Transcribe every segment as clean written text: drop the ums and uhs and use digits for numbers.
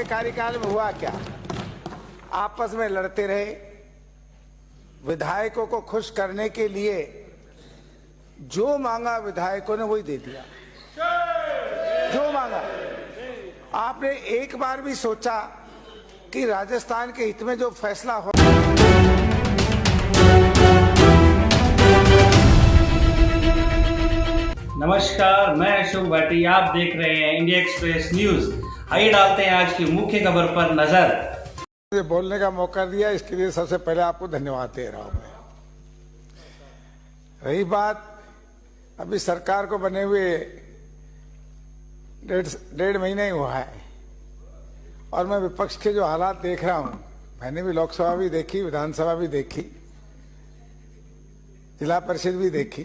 आपके कार्यकाल में हुआ क्या? आपस में लड़ते रहे, विधायकों को खुश करने के लिए जो मांगा विधायकों ने वही दे दिया, जो मांगा। आपने एक बार भी सोचा कि राजस्थान के हित में जो फैसला हो। नमस्कार, मैं अशोक भाटी। आप देख रहे हैं इंडिया एक्सप्रेस न्यूज। आइए डालते हैं आज की मुख्य खबर पर नजर। मुझे बोलने का मौका दिया, इसके लिए सबसे पहले आपको धन्यवाद दे रहा हूं मैं। रही बात अभी सरकार को बने हुए डेढ़ महीने ही हुआ है और मैं विपक्ष के जो हालात देख रहा हूं, मैंने भी लोकसभा भी देखी, विधानसभा भी देखी, जिला परिषद भी देखी,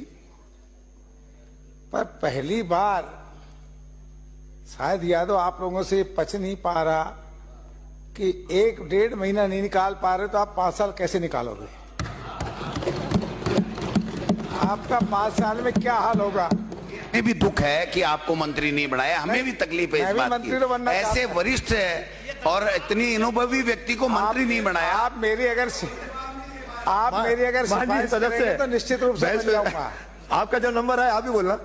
पर पहली बार शायद यादव आप लोगों से पच नहीं पा रहा कि 1-1.5 महीना नहीं निकाल पा रहे तो आप 5 साल कैसे निकालोगे? आपका 5 साल में क्या हाल होगा? हमें भी दुख है कि आपको मंत्री नहीं बनाया, हमें भी तकलीफ है इस बात की। ऐसे वरिष्ठ है और इतनी अनुभवी व्यक्ति को मंत्री नहीं बनाया। आप मेरी अगर सिफारिश करेंगे तो निश्चित रूप से मैं जाऊंगा। आपका जो नंबर है आप ही बोलना।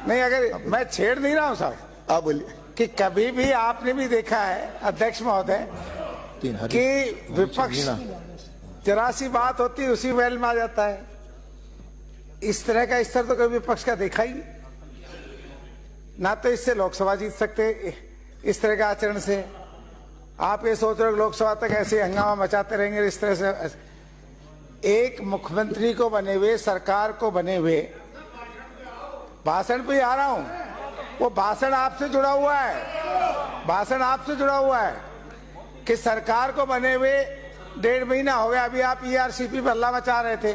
नहीं, अगर मैं छेड़ नहीं रहा हूं साहब, आप बोलिए कि कभी भी आपने भी देखा है अध्यक्ष महोदय कि विपक्ष जरा सी बात होती है उसी वेल में आ जाता है। इस तरह का स्तर तो कभी विपक्ष का देखा ही ना, तो इससे लोकसभा जीत सकते इस तरह का आचरण से। आप ये सोच रहे हो लोकसभा तक ऐसे हंगामा मचाते रहेंगे इस तरह से? एक मुख्यमंत्री को बने हुए, सरकार को बने हुए, भाषण पे आ रहा हूं, वो भाषण आपसे जुड़ा हुआ है, भाषण आपसे जुड़ा हुआ है कि सरकार को बने हुए 1.5 महीना हो गया। अभी आप ईआरसीपी पर हल्ला मचा रहे थे,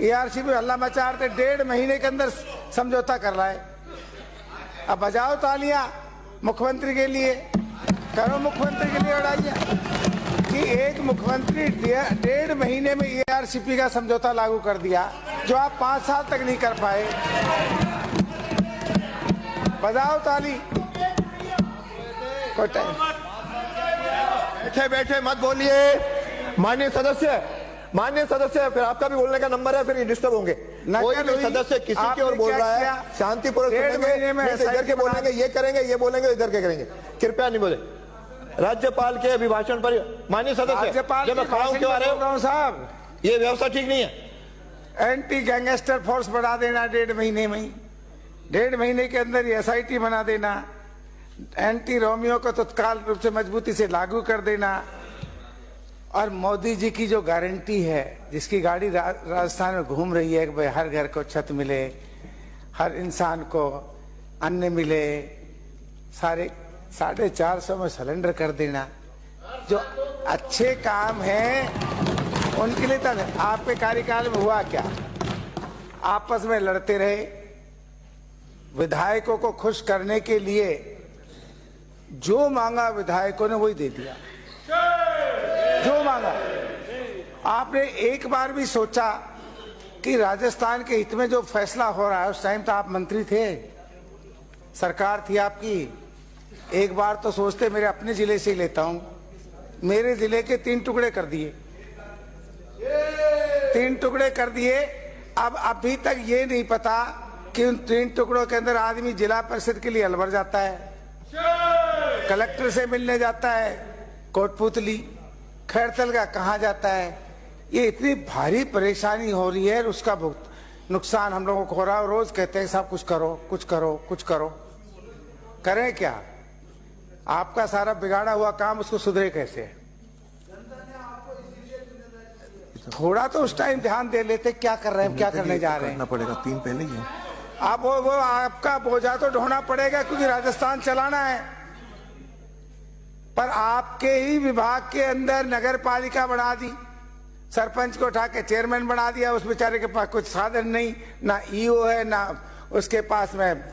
ईआरसीपी पर हल्ला मचा रहे थे, 1.5 महीने के अंदर समझौता कर रहा है। अब बजाओ तालियां मुख्यमंत्री के लिए, करो मुख्यमंत्री के लिए उड़ाइए कि एक मुख्यमंत्री 1.5 महीने में ईआरसीपी का समझौता लागू कर दिया जो आप 5 साल तक नहीं कर पाए। बजाओ ताली। कोई टाइम बैठे बैठे मत बोलिए। माननीय सदस्य, फिर आपका भी बोलने का नंबर है, फिर ये डिस्टर्ब होंगे। कोई भी सदस्य किसी की ओर बोल रहा है, शांतिपूर्वक सुनेंगे, इधर के बोलेंगे, ये करेंगे, ये बोलेंगे, इधर के करेंगे। कृपया नहीं बोले। राज्यपाल के अभिभाषण पर माननीय सदस्य, जब मैं खड़ा हूं क्यों आ रहे हो साहब? ये व्यवस्था ठीक नहीं है। एंटी गैंगस्टर फोर्स बढ़ा देना 1.5 महीने में ही, 1.5 महीने के अंदर एसआईटी बना देना, एंटी रोमियो को तत्काल रूप से मजबूती से लागू कर देना, और मोदी जी की जो गारंटी है, जिसकी गाड़ी राजस्थान में घूम रही है कि भाई हर घर को छत मिले, हर इंसान को अन्न मिले, सारे 450 में सिलेंडर कर देना, जो अच्छे काम हैं उनके लिए। तब आपके कार्यकाल में हुआ क्या? आपस में लड़ते रहे, विधायकों को खुश करने के लिए जो मांगा विधायकों ने वही दे दिया, जो मांगा। आपने एक बार भी सोचा कि राजस्थान के हित में जो फैसला हो रहा है, उस टाइम तो आप मंत्री थे, सरकार थी आपकी, एक बार तो सोचते। मेरे अपने जिले से ही लेता हूं, मेरे जिले के 3 टुकड़े कर दिए, 3 टुकड़े कर दिए। अब अभी तक ये नहीं पता कि उन 3 टुकड़ों के अंदर आदमी जिला परिषद के लिए अलवर जाता है, कलेक्टर से मिलने जाता है कोटपुतली, खैरतल का कहाँ जाता है। ये इतनी भारी परेशानी हो रही है, उसका बहुत नुकसान हम लोगों को हो रहा है। रोज कहते हैं साहब कुछ करो, कुछ करो, कुछ करो। करें क्या? आपका सारा बिगाड़ा हुआ काम उसको सुधरे कैसे? थोड़ा तो उस टाइम ध्यान दे लेते, क्या कर रहे हैं, क्या करने जा रहे हैं। करना पड़ेगा, 3 पहले ही। आप वो आपका बोझा तो ढोना पड़ेगा क्योंकि राजस्थान चलाना है, पर आपके ही विभाग के अंदर नगर पालिका बढ़ा दी, सरपंच को उठा के चेयरमैन बना दिया। उस बेचारे के पास कुछ साधन नहीं, ना ईओ है, ना उसके पास में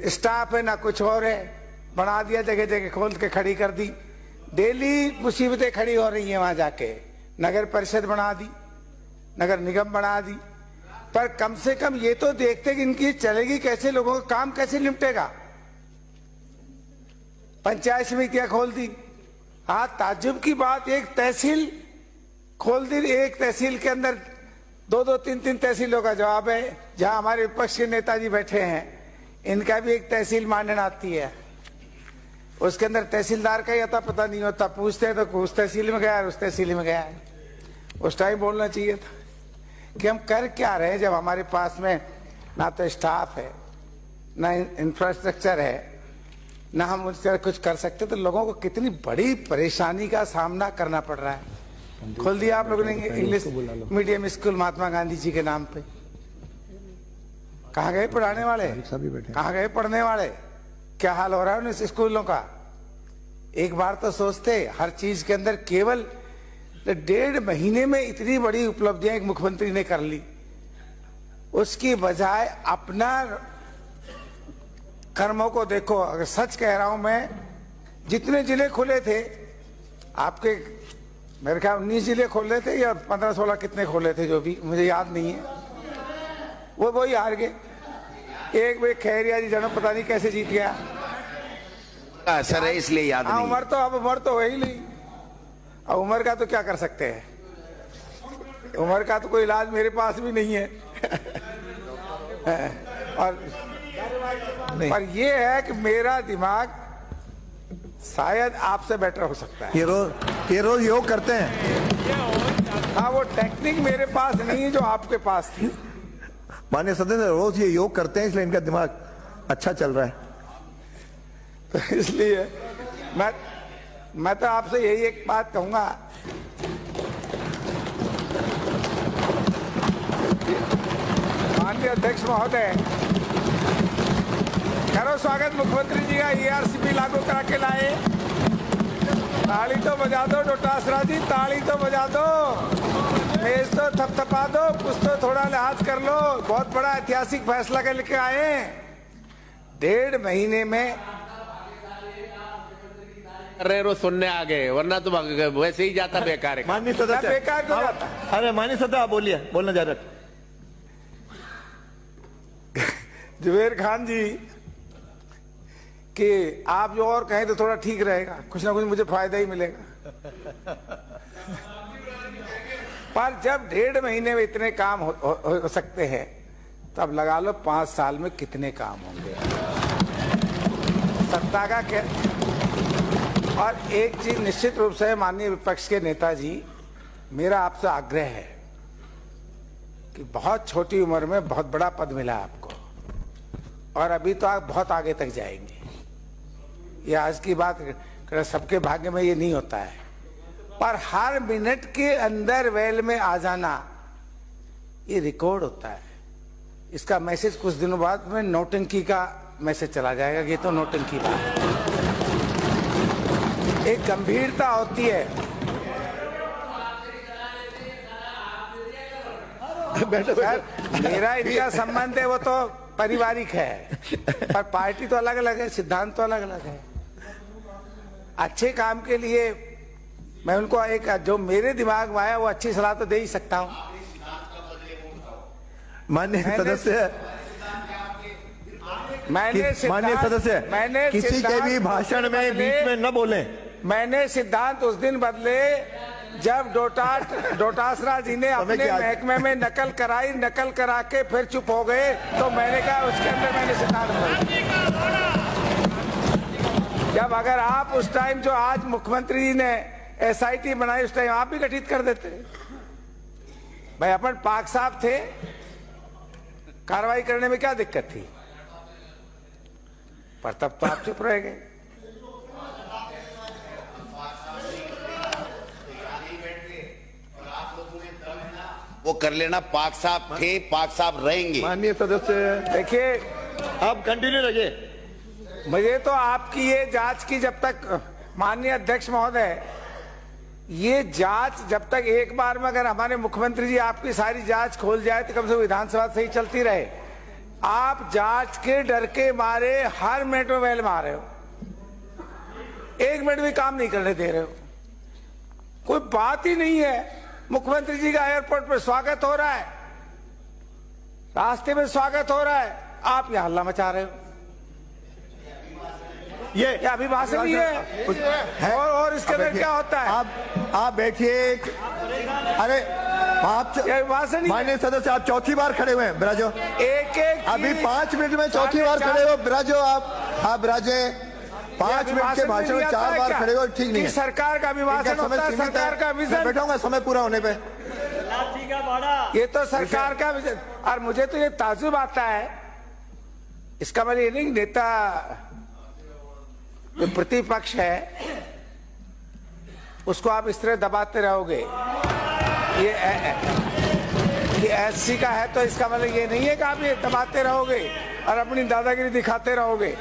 स्टाफ है, ना कुछ और है, बना दिया, जगह जगह खोल के खड़ी कर दी। डेली मुसीबतें खड़ी हो रही हैं वहां जाके। नगर परिषद बना दी, नगर निगम बना दी, पर कम से कम ये तो देखते कि इनकी चलेगी कैसे, लोगों का काम कैसे निपटेगा। पंचायत समितियां खोल दी। हाँ, ताज्जुब की बात, एक तहसील खोल दी। एक तहसील के अंदर 2-2, 3-3 तहसीलों का जवाब है। जहां हमारे विपक्ष के नेताजी बैठे हैं, इनका भी एक तहसील मांडन आती है। उसके अंदर तहसीलदार का ही आता पता नहीं होता, पूछते हैं तो उस तहसील में गया, उस तहसील में गया है। उस टाइम बोलना चाहिए था कि हम कर क्या रहे हैं, जब हमारे पास में ना तो स्टाफ है, ना इंफ्रास्ट्रक्चर है, ना हम उससे कुछ कर सकते। तो लोगों को कितनी बड़ी परेशानी का सामना करना पड़ रहा है। खोल दिया आप लोगों ने English medium school Mahatma Gandhi ji के नाम पे। कहाँ गए पढ़ाने वाले, कहाँ गए पढ़ने वाले, क्या हाल हो रहा है उन स्कूलों का। एक बार तो सोचते, हर चीज के अंदर केवल 1.5 महीने में इतनी बड़ी उपलब्धियां एक मुख्यमंत्री ने कर ली, उसकी बजाय अपना कर्मों को देखो। अगर सच कह रहा हूं मैं, जितने जिले खुले थे आपके, मेरे ख्याल 19 जिले खोले थे या 15-16 कितने खोले थे, जो भी मुझे याद नहीं है, वही हार गए। एक वे खैरिया जी जानो पता नहीं कैसे जीत गया। सर है इसलिए याद नहीं। उम्र तो अब उम्र तो वही नहीं, अब उम्र का तो क्या कर सकते हैं, उम्र का तो कोई इलाज मेरे पास भी नहीं है। और ये है कि मेरा दिमाग शायद आपसे बेटर हो सकता है। ये रोज योग करते हैं। हाँ, वो टेक्निक मेरे पास नहीं है जो आपके पास थी। माननीय सदस्य रोज ये योग करते हैं, इसलिए इनका दिमाग अच्छा चल रहा है। तो इसलिए मैं तो आपसे यही एक बात कहूंगा, माननीय अध्यक्ष महोदय, करो स्वागत मुख्यमंत्री जी का। ERCP लागू करा के लाए, ताली तो बजा दो डोटासरा जी, ताली तो बजा दो, मेज तो थपथपा दो, कुछ तो थोड़ा लिहाज कर लो। बहुत बड़ा ऐतिहासिक फैसला कर लेके आए। 1.5 महीने में रो सुनने आ गए, वरना तो वैसे ही जाता बेकार है। माननीय सदस्य बेकार क्यों जाता? अरे माननीय सदस्य आप बोलिए, बोलना जा रहा। जुबेर खान जी कि आप जो और कहें तो थोड़ा ठीक रहेगा, कुछ ना कुछ मुझे फायदा ही मिलेगा। पर जब 1.5 महीने में इतने काम हो सकते हैं, तब लगा लो 5 साल में कितने काम होंगे। सत्ता का क्या। और एक चीज निश्चित रूप से माननीय विपक्ष के नेताजी, मेरा आपसे आग्रह है कि बहुत छोटी उम्र में बहुत बड़ा पद मिला आपको, और अभी तो आप बहुत आगे तक जाएंगे। ये आज की बात, सबके भाग्य में ये नहीं होता है, पर हर मिनट के अंदर वेल में आ जाना ये रिकॉर्ड होता है। इसका मैसेज कुछ दिनों बाद में नौटंकी का मैसेज चला जाएगा, ये तो नौटंकी बात है। एक गंभीरता होती है। मेरा इनका संबंध है वो तो पारिवारिक है, पर पार्टी तो अलग अलग है, सिद्धांत तो अलग अलग है। अच्छे काम के लिए मैं उनको एक, जो मेरे दिमाग में आया वो अच्छी सलाह तो दे ही सकता हूं। माननीय सदस्य, माननीय सदस्य, किसी के भी भाषण में बीच में न बोलें। मैंने सिद्धांत उस दिन बदले जब डोटासरा जी ने अपने महकमे में नकल कराई, नकल करा के फिर चुप हो गए, तो मैंने कहा उसके अंदर मैंने सिद्धांत बदला। जब अगर आप उस टाइम, जो आज मुख्यमंत्री जी ने SIT बनाई, उस टाइम आप भी गठित कर देते भाई। अपन पाक साहब थे, कार्रवाई करने में क्या दिक्कत थी, पर तब तो आप चुप रह गए। वो कर लेना, पाक साहब थे, पाक साहब रहेंगे। माननीय सदस्य देखिए, आप कंटिन्यू रहिए। मुझे तो आपकी ये जांच की, जब तक माननीय अध्यक्ष महोदय, ये जांच जब तक एक बार में अगर हमारे मुख्यमंत्री जी आपकी सारी जांच खोल जाए तो कम से कम विधानसभा सही चलती रहे। आप जांच के डर के मारे हर मिनट में बैल मार रहे हो, 1 मिनट भी काम नहीं करने दे रहे हो। कोई बात ही नहीं है। मुख्यमंत्री जी का एयरपोर्ट पर स्वागत हो रहा है, रास्ते में स्वागत हो रहा है, आप यहां हल्ला मचा रहे हो। ये अभिभाषण ही है और इसके अंदर क्या होता है? आप बैठिए। अरे आप अभिभाषण ही माननीय सदस्य, आप चौथी बार खड़े हुए हैं, बिराजो। एक अभी 5 मिनट में चौथी बार खड़े हो, बिराजो। आप बिराजे। 5 मिनट के भाषण में 4 बार खड़े हो, ठीक नहीं है। सरकार का अभिभाषण होता है, सरकार का विजन। बैठाऊंगा समय पूरा होने पे। ये तो सरकार का विजन। और मुझे तो ये ताजुब आता है, इसका मतलब ये नहीं नेता जो प्रतिपक्ष है उसको आप इस तरह दबाते रहोगे। ये एससी का है तो इसका मतलब ये नहीं है कि आप ये दबाते रहोगे और अपनी दादागिरी दिखाते रहोगे।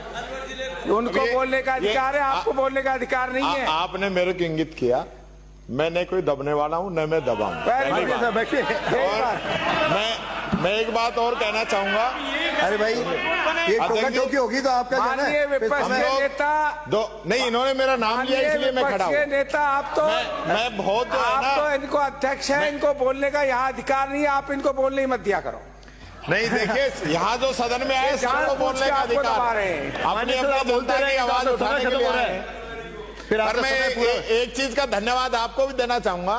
उनको बोलने का अधिकार है, आपको बोलने का अधिकार नहीं है। आपने मेरे को इंगित किया, मैं नहीं कोई दबने वाला हूं, न मैं दबाऊं। मैं एक बात और कहना चाहूंगा। अरे भाई, ये टोकी होगी तो आपका माननीय विपक्ष के नेता नहीं, इन्होंने मेरा नाम लिया इसलिए मैं खड़ा हूं। नेता आप तो मैं बहुत आप तो इनको अध्यक्ष है, इनको बोलने का यहाँ अधिकार नहीं है। आप इनको बोलने ही मत दिया करो। नहीं, देखिए यहाँ जो सदन में आए सबको बोलने का अधिकार है, अपनी अपनी जनता की आवाज उठाने के लिए आए। पर मैं एक चीज का धन्यवाद आपको भी देना चाहूंगा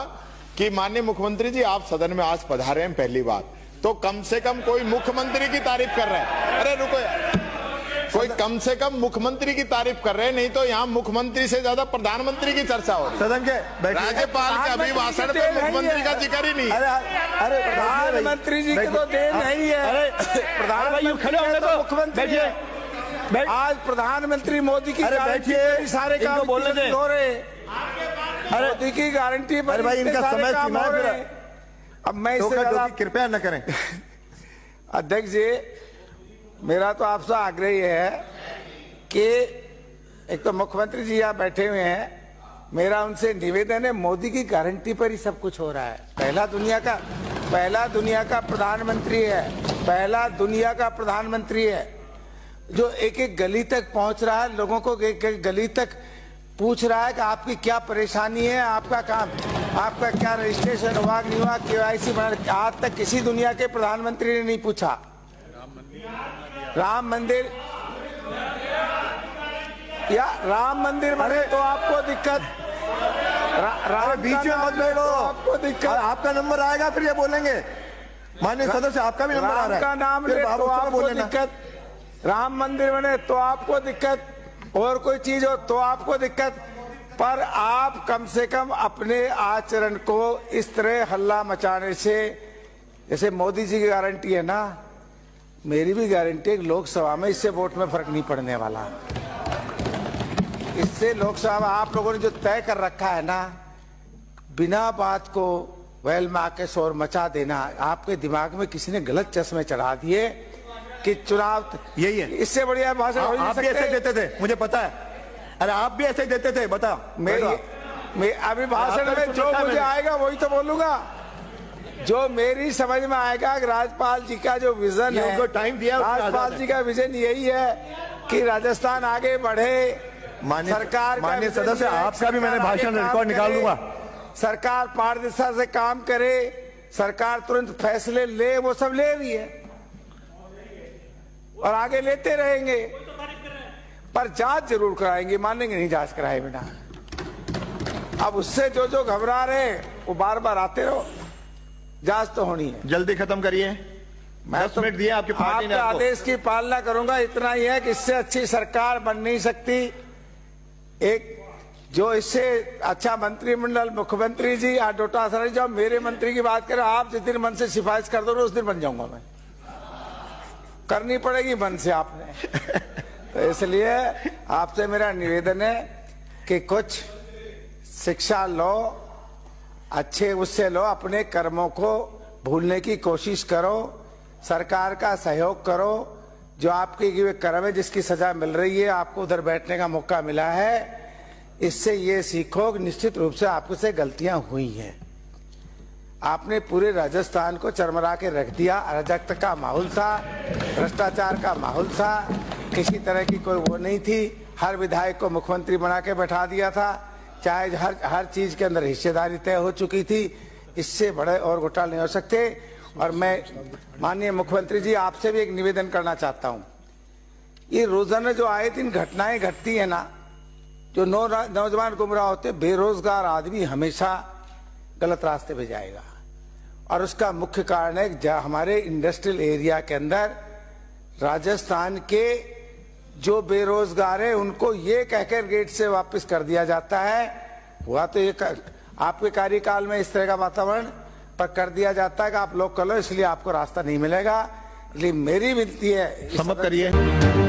कि माननीय मुख्यमंत्री जी, आप सदन में आज पधारे हैं पहली बार, तो कम से कम कोई मुख्यमंत्री की तारीफ कर रहे हैं। अरे रुको यार, कोई कम से कम मुख्यमंत्री की तारीफ कर रहे हैं, नहीं तो यहाँ मुख्यमंत्री से ज्यादा प्रधानमंत्री की चर्चा हो रही है। सदन के राज्यपाल के अभिभाषण पे मुख्यमंत्री का जिक्र ही नहीं। अरे प्रधानमंत्री जी की तो देन नहीं है। प्रधानमंत्री मुख्यमंत्री आज प्रधानमंत्री मोदी की बैठिए, सारे काम बोलने दे हो रहे। मोदी की गारंटी पर भाई इनका समय सीमा है। अब मैं इससे कृपया न करें। अध्यक्ष जी, मेरा तो आपसे आग्रह ये है कि एक तो मुख्यमंत्री जी यहाँ बैठे हुए हैं, मेरा उनसे निवेदन है, मोदी की गारंटी पर ही सब कुछ हो रहा है। पहला दुनिया का प्रधानमंत्री है, पहला दुनिया का प्रधानमंत्री है जो एक एक गली तक पहुंच रहा है, लोगों को एक एक गली तक पूछ रहा है कि आपकी क्या परेशानी है, आपका काम, आपका क्या रजिस्ट्रेशन हुआ नहीं हुआ, KYC बना। आज तक किसी दुनिया के प्रधानमंत्री ने नहीं पूछा। राम मंदिर बने तो आपको दिक्कत, बीच में मत बैठो, आपको दिक्कत। आपका नंबर आएगा फिर ये बोलेंगे। माननीय सदस्य, आपका भी नंबर आ रहा है, का नाम ले तो आपको दिक्कत। राम मंदिर बने तो आपको दिक्कत, और कोई चीज हो तो आपको दिक्कत। पर आप कम से कम अपने आचरण को इस तरह हल्ला मचाने से, जैसे मोदी जी की गारंटी है ना, मेरी भी गारंटी है कि लोकसभा में इससे वोट में फर्क नहीं पड़ने वाला। इससे लोकसभा में आप लोगों ने जो तय कर रखा है ना, बिना बात को वैल में आके शोर मचा देना, आपके दिमाग में किसी ने गलत चश्मे चढ़ा दिए कि चुनाव यही है। इससे बढ़िया भाषण हो आप भी ऐसे देते थे, मुझे पता है। अरे आप भी ऐसे देते थे, बताओ। मैं अभी भाषण में जो मुझे आएगा वही तो बोलूंगा, जो मेरी समझ में आएगा। राज्यपाल जी का जो विजन है, उनको टाइम दिया, राज्यपाल जी का विजन यही है कि राजस्थान आगे बढ़े। सरकार, माननीय सदस्य, आपका भी मैंने भाषण रिकॉर्ड निकाल दूंगा। सरकार पारदर्शिता से काम करे, सरकार तुरंत फैसले ले, वो सब ले रही है और आगे लेते रहेंगे। पर जांच जरूर कराएंगे, मानेंगे नहीं जांच कराए बिना। अब उससे जो घबरा रहे वो बार बार आते रहो, जांच तो होनी है। जल्दी खत्म करिए। 10 मिनट दिए आपकी पार्टी ने। आपके आदेश की पालना करूंगा, इतना ही है कि इससे अच्छी सरकार बन नहीं सकती। एक जो इससे अच्छा मंत्रिमंडल, मुख्यमंत्री जी आज डोटासरा जाओ, मेरे मंत्री की बात करें, आप जिस दिन मन से सिफारिश कर दो उस दिन बन जाऊंगा मैं। करनी पड़ेगी मन से आपने। तो इसलिए आपसे मेरा निवेदन है कि कुछ शिक्षा लो, अच्छे उससे लो, अपने कर्मों को भूलने की कोशिश करो, सरकार का सहयोग करो। जो आपके कर्म है, जिसकी सजा मिल रही है, आपको उधर बैठने का मौका मिला है, इससे ये सीखो कि निश्चित रूप से आपको से गलतियां हुई हैं। आपने पूरे राजस्थान को चरमरा के रख दिया। अराजकता का माहौल था, भ्रष्टाचार का माहौल था, किसी तरह की कोई वो नहीं थी। हर विधायक को मुख्यमंत्री बना के बैठा दिया था, चाहे हर चीज के अंदर हिस्सेदारी तय हो चुकी थी। इससे बड़े और घोटाले नहीं हो सकते। और मैं माननीय मुख्यमंत्री जी, आपसे भी एक निवेदन करना चाहता हूं ये रोजाना जो आए दिन घटनाएं घटती है ना, जो नौजवान गुमराह होते, बेरोजगार आदमी हमेशा गलत रास्ते पे जाएगा। और उसका मुख्य कारण है हमारे इंडस्ट्रियल एरिया के अंदर राजस्थान के जो बेरोजगार है उनको ये कहकर गेट से वापस कर दिया जाता है। हुआ तो ये आपके कार्यकाल में इस तरह का वातावरण पर कर दिया जाता है कि आप लोग कर लो, इसलिए आपको रास्ता नहीं मिलेगा। इसलिए मेरी विनती है, सम्मत करिए।